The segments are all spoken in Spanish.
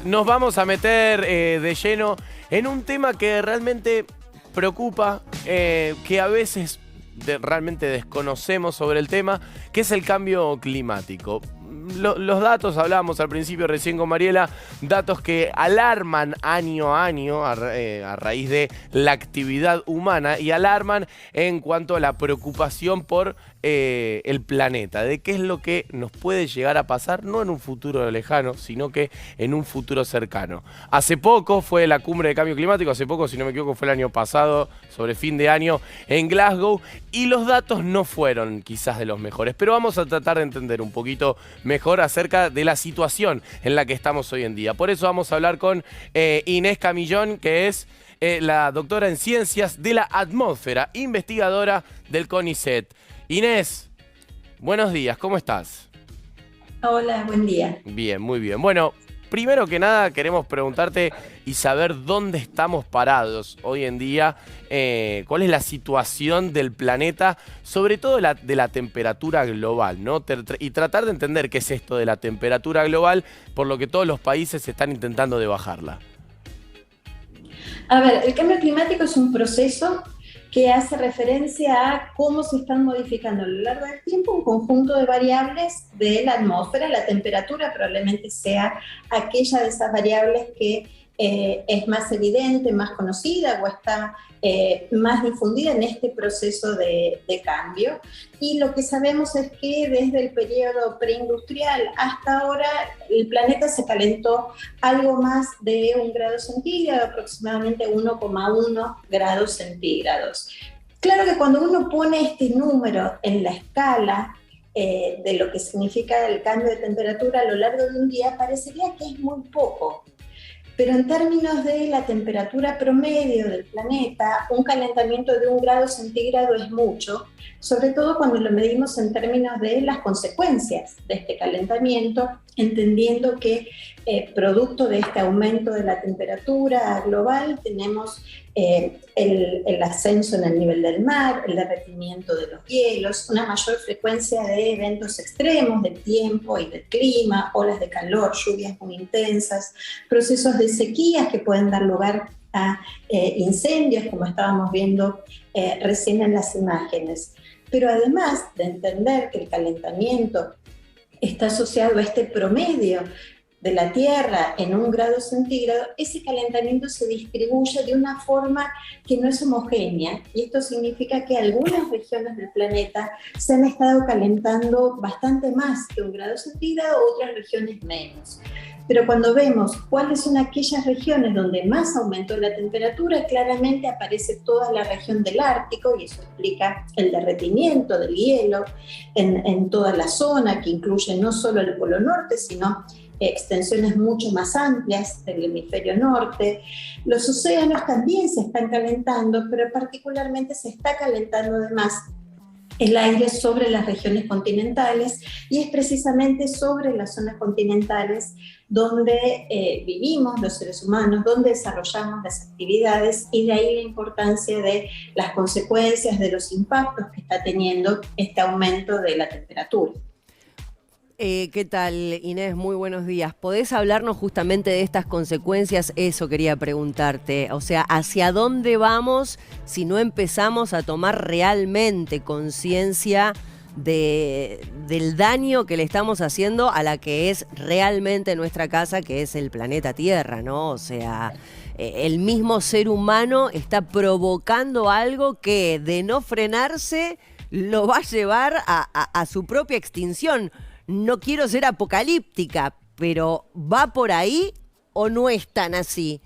nos vamos a meter de lleno en un tema que realmente preocupa, que a veces realmente desconocemos sobre el tema, que es el cambio climático. Los datos, hablábamos al principio recién con Mariela, datos que alarman año a año a raíz de la actividad humana y alarman en cuanto a la preocupación por el planeta, de qué es lo que nos puede llegar a pasar, no en un futuro lejano, sino que en un futuro cercano. Hace poco fue la cumbre de cambio climático, hace poco, si no me equivoco, fue el año pasado, sobre fin de año, en Glasgow, y los datos no fueron quizás de los mejores, pero vamos a tratar de entender un poquito mejor acerca de la situación en la que estamos hoy en día. Por eso vamos a hablar con Inés Camillón, que es la doctora en Ciencias de la Atmósfera, investigadora del CONICET. Inés, buenos días, ¿cómo estás? Hola, buen día. Bien, muy bien. Bueno, primero que nada queremos preguntarte y saber dónde estamos parados hoy en día, cuál es la situación del planeta, sobre todo de la temperatura global, ¿no? Y tratar de entender qué es esto de la temperatura global, por lo que todos los países están intentando de bajarla. A ver, el cambio climático es un proceso que hace referencia a cómo se están modificando a lo largo del tiempo un conjunto de variables de la atmósfera. La temperatura probablemente sea aquella de esas variables que es más evidente, más conocida o está más difundida en este proceso de cambio. Y lo que sabemos es que desde el periodo preindustrial hasta ahora el planeta se calentó algo más de 1 grado centígrado, aproximadamente 1,1 grados centígrados. Claro que cuando uno pone este número en la escala de lo que significa el cambio de temperatura a lo largo de un día, parecería que es muy poco. Pero en términos de la temperatura promedio del planeta, un calentamiento de 1 grado centígrado es mucho, sobre todo cuando lo medimos en términos de las consecuencias de este calentamiento, entendiendo que producto de este aumento de la temperatura global tenemos el ascenso en el nivel del mar, el derretimiento de los hielos, una mayor frecuencia de eventos extremos del tiempo y del clima, olas de calor, lluvias muy intensas, procesos de sequías que pueden dar lugar a incendios, como estábamos viendo recién en las imágenes. Pero además de entender que el calentamiento está asociado a este promedio de la Tierra en 1 grado centígrado, ese calentamiento se distribuye de una forma que no es homogénea, y esto significa que algunas regiones del planeta se han estado calentando bastante más que 1 grado centígrado, otras regiones menos. Pero cuando vemos cuáles son aquellas regiones donde más aumentó la temperatura, claramente aparece toda la región del Ártico, y eso explica el derretimiento del hielo en toda la zona, que incluye no solo el Polo Norte, sino extensiones mucho más amplias del hemisferio norte. Los océanos también se están calentando, pero particularmente se está calentando además el aire sobre las regiones continentales, y es precisamente sobre las zonas continentales donde vivimos los seres humanos, donde desarrollamos las actividades, y de ahí la importancia de las consecuencias, de los impactos que está teniendo este aumento de la temperatura. ¿Qué tal, Inés? Muy buenos días. ¿Podés hablarnos justamente de estas consecuencias? Eso quería preguntarte. O sea, ¿hacia dónde vamos si no empezamos a tomar realmente conciencia del daño que le estamos haciendo a la que es realmente nuestra casa, que es el planeta Tierra, ¿no? O sea, el mismo ser humano está provocando algo que, de no frenarse, lo va a llevar a su propia extinción. No quiero ser apocalíptica, pero ¿va por ahí o no es tan así?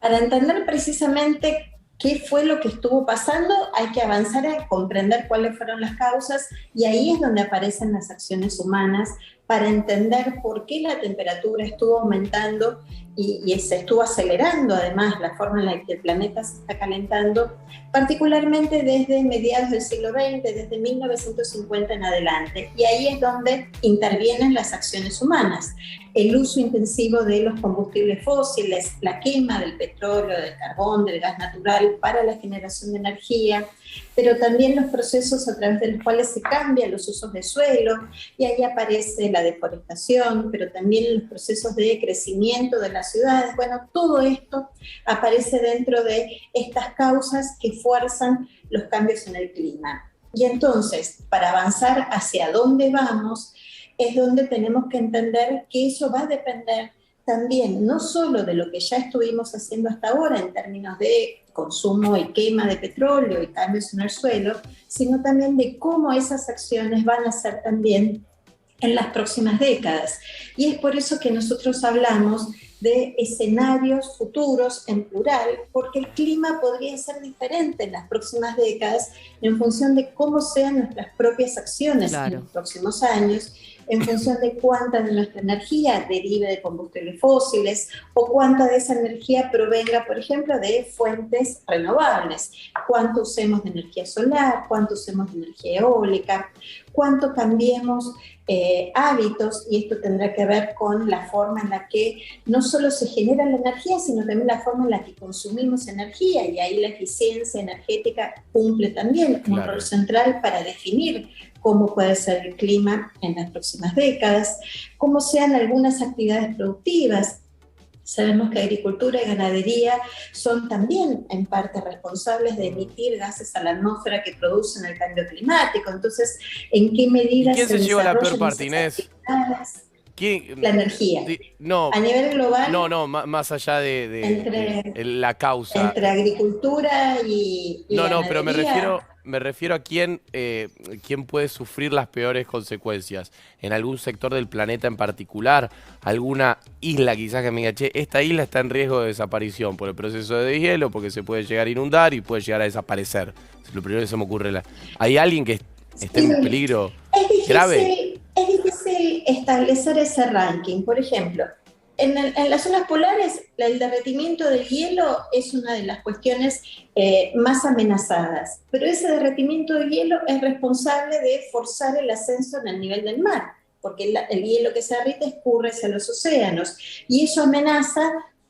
Para entender precisamente qué fue lo que estuvo pasando, hay que avanzar a comprender cuáles fueron las causas, y ahí es donde aparecen las acciones humanas para entender por qué la temperatura estuvo aumentando y se estuvo acelerando además la forma en la que el planeta se está calentando, particularmente desde mediados del siglo XX, desde 1950 en adelante. Y ahí es donde intervienen las acciones humanas. El uso intensivo de los combustibles fósiles, la quema del petróleo, del carbón, del gas natural para la generación de energía, pero también los procesos a través de los cuales se cambian los usos de suelo, y ahí aparece la deforestación, pero también los procesos de crecimiento de las ciudades. Bueno, todo esto aparece dentro de estas causas que fuerzan los cambios en el clima. Y entonces, para avanzar hacia dónde vamos, es donde tenemos que entender que eso va a depender también no solo de lo que ya estuvimos haciendo hasta ahora en términos de consumo y quema de petróleo y cambios en el suelo, sino también de cómo esas acciones van a ser también en las próximas décadas. Y es por eso que nosotros hablamos de escenarios futuros en plural, porque el clima podría ser diferente en las próximas décadas en función de cómo sean nuestras propias acciones en los próximos años, en función de cuánta de nuestra energía derive de combustibles fósiles o cuánta de esa energía provenga, por ejemplo, de fuentes renovables, cuánto usemos de energía solar, cuánto usemos de energía eólica, cuánto cambiemos hábitos, y esto tendrá que ver con la forma en la que no solo se genera la energía, sino también la forma en la que consumimos energía, y ahí la eficiencia energética cumple también un rol central para definir cómo puede ser el clima en las próximas décadas, cómo sean algunas actividades productivas. Sabemos que agricultura y ganadería son también en parte responsables de emitir gases a la atmósfera que producen el cambio climático. Entonces, ¿en qué medida ¿Quién se lleva la peor parte, Inés? La energía. No, a nivel global. No, más allá de la causa. Entre agricultura y ganadería. Pero me refiero a quién puede sufrir las peores consecuencias. ¿En algún sector del planeta en particular? ¿Alguna isla quizás que me diga, che, esta isla está en riesgo de desaparición por el proceso de deshielo, porque se puede llegar a inundar y puede llegar a desaparecer? Es lo primero que se me ocurre. ¿Hay alguien que esté en peligro grave? Es difícil establecer ese ranking. Por ejemplo, en las zonas polares, el derretimiento del hielo es una de las cuestiones más amenazadas, pero ese derretimiento del hielo es responsable de forzar el ascenso en el nivel del mar, porque el hielo que se derrite escurre hacia los océanos, y eso amenaza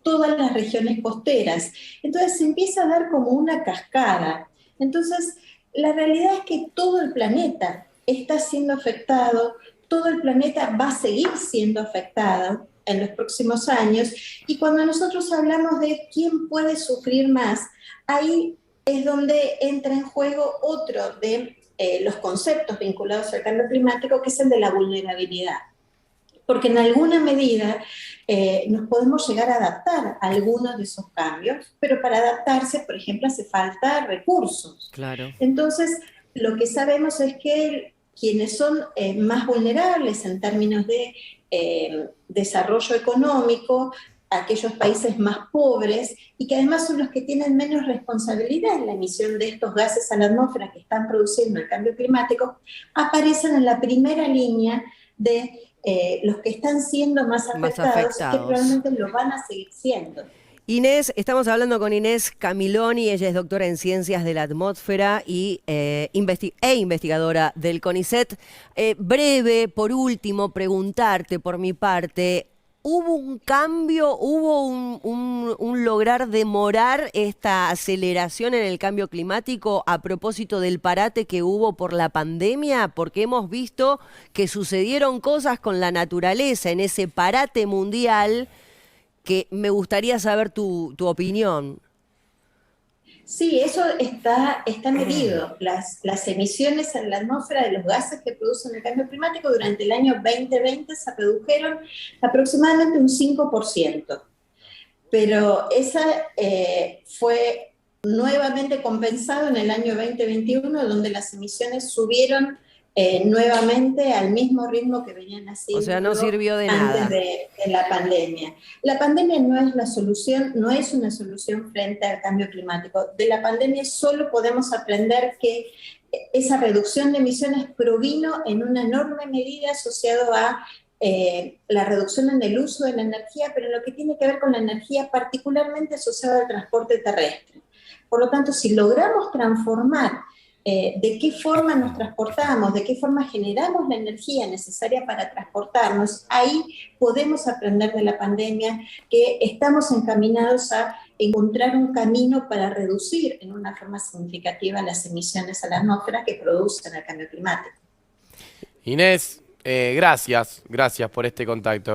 todas las regiones costeras. Entonces se empieza a dar como una cascada. Entonces, la realidad es que todo el planeta está siendo afectado, todo el planeta va a seguir siendo afectado en los próximos años, y cuando nosotros hablamos de quién puede sufrir más, ahí es donde entra en juego otro de los conceptos vinculados al cambio climático, que es el de la vulnerabilidad. Porque en alguna medida nos podemos llegar a adaptar a algunos de esos cambios, pero para adaptarse, por ejemplo, hace falta recursos. Claro. Entonces, lo que sabemos es que quienes son más vulnerables en términos de desarrollo económico, aquellos países más pobres, y que además son los que tienen menos responsabilidad en la emisión de estos gases a la atmósfera que están produciendo el cambio climático, aparecen en la primera línea de los que están siendo más afectados, que probablemente lo van a seguir siendo. Inés, estamos hablando con Inés Camiloni, ella es doctora en Ciencias de la Atmósfera y investigadora del CONICET. Breve, por último, preguntarte por mi parte, ¿hubo un cambio, hubo un lograr demorar esta aceleración en el cambio climático a propósito del parate que hubo por la pandemia? Porque hemos visto que sucedieron cosas con la naturaleza en ese parate mundial que me gustaría saber tu opinión. Sí, eso está medido. Las emisiones en la atmósfera de los gases que producen el cambio climático durante el año 2020 se redujeron aproximadamente un 5%. Pero esa fue nuevamente compensado en el año 2021, donde las emisiones subieron nuevamente al mismo ritmo que venían haciendo. O sea, no sirvió de antes nada. de la pandemia. La pandemia no es la solución, no es una solución frente al cambio climático. De la pandemia solo podemos aprender que esa reducción de emisiones provino en una enorme medida asociado a la reducción en el uso de la energía, pero en lo que tiene que ver con la energía particularmente asociada al transporte terrestre. Por lo tanto, si logramos transformar de qué forma nos transportamos, de qué forma generamos la energía necesaria para transportarnos, ahí podemos aprender de la pandemia que estamos encaminados a encontrar un camino para reducir en una forma significativa las emisiones a la atmósfera que producen el cambio climático. Inés, gracias por este contacto.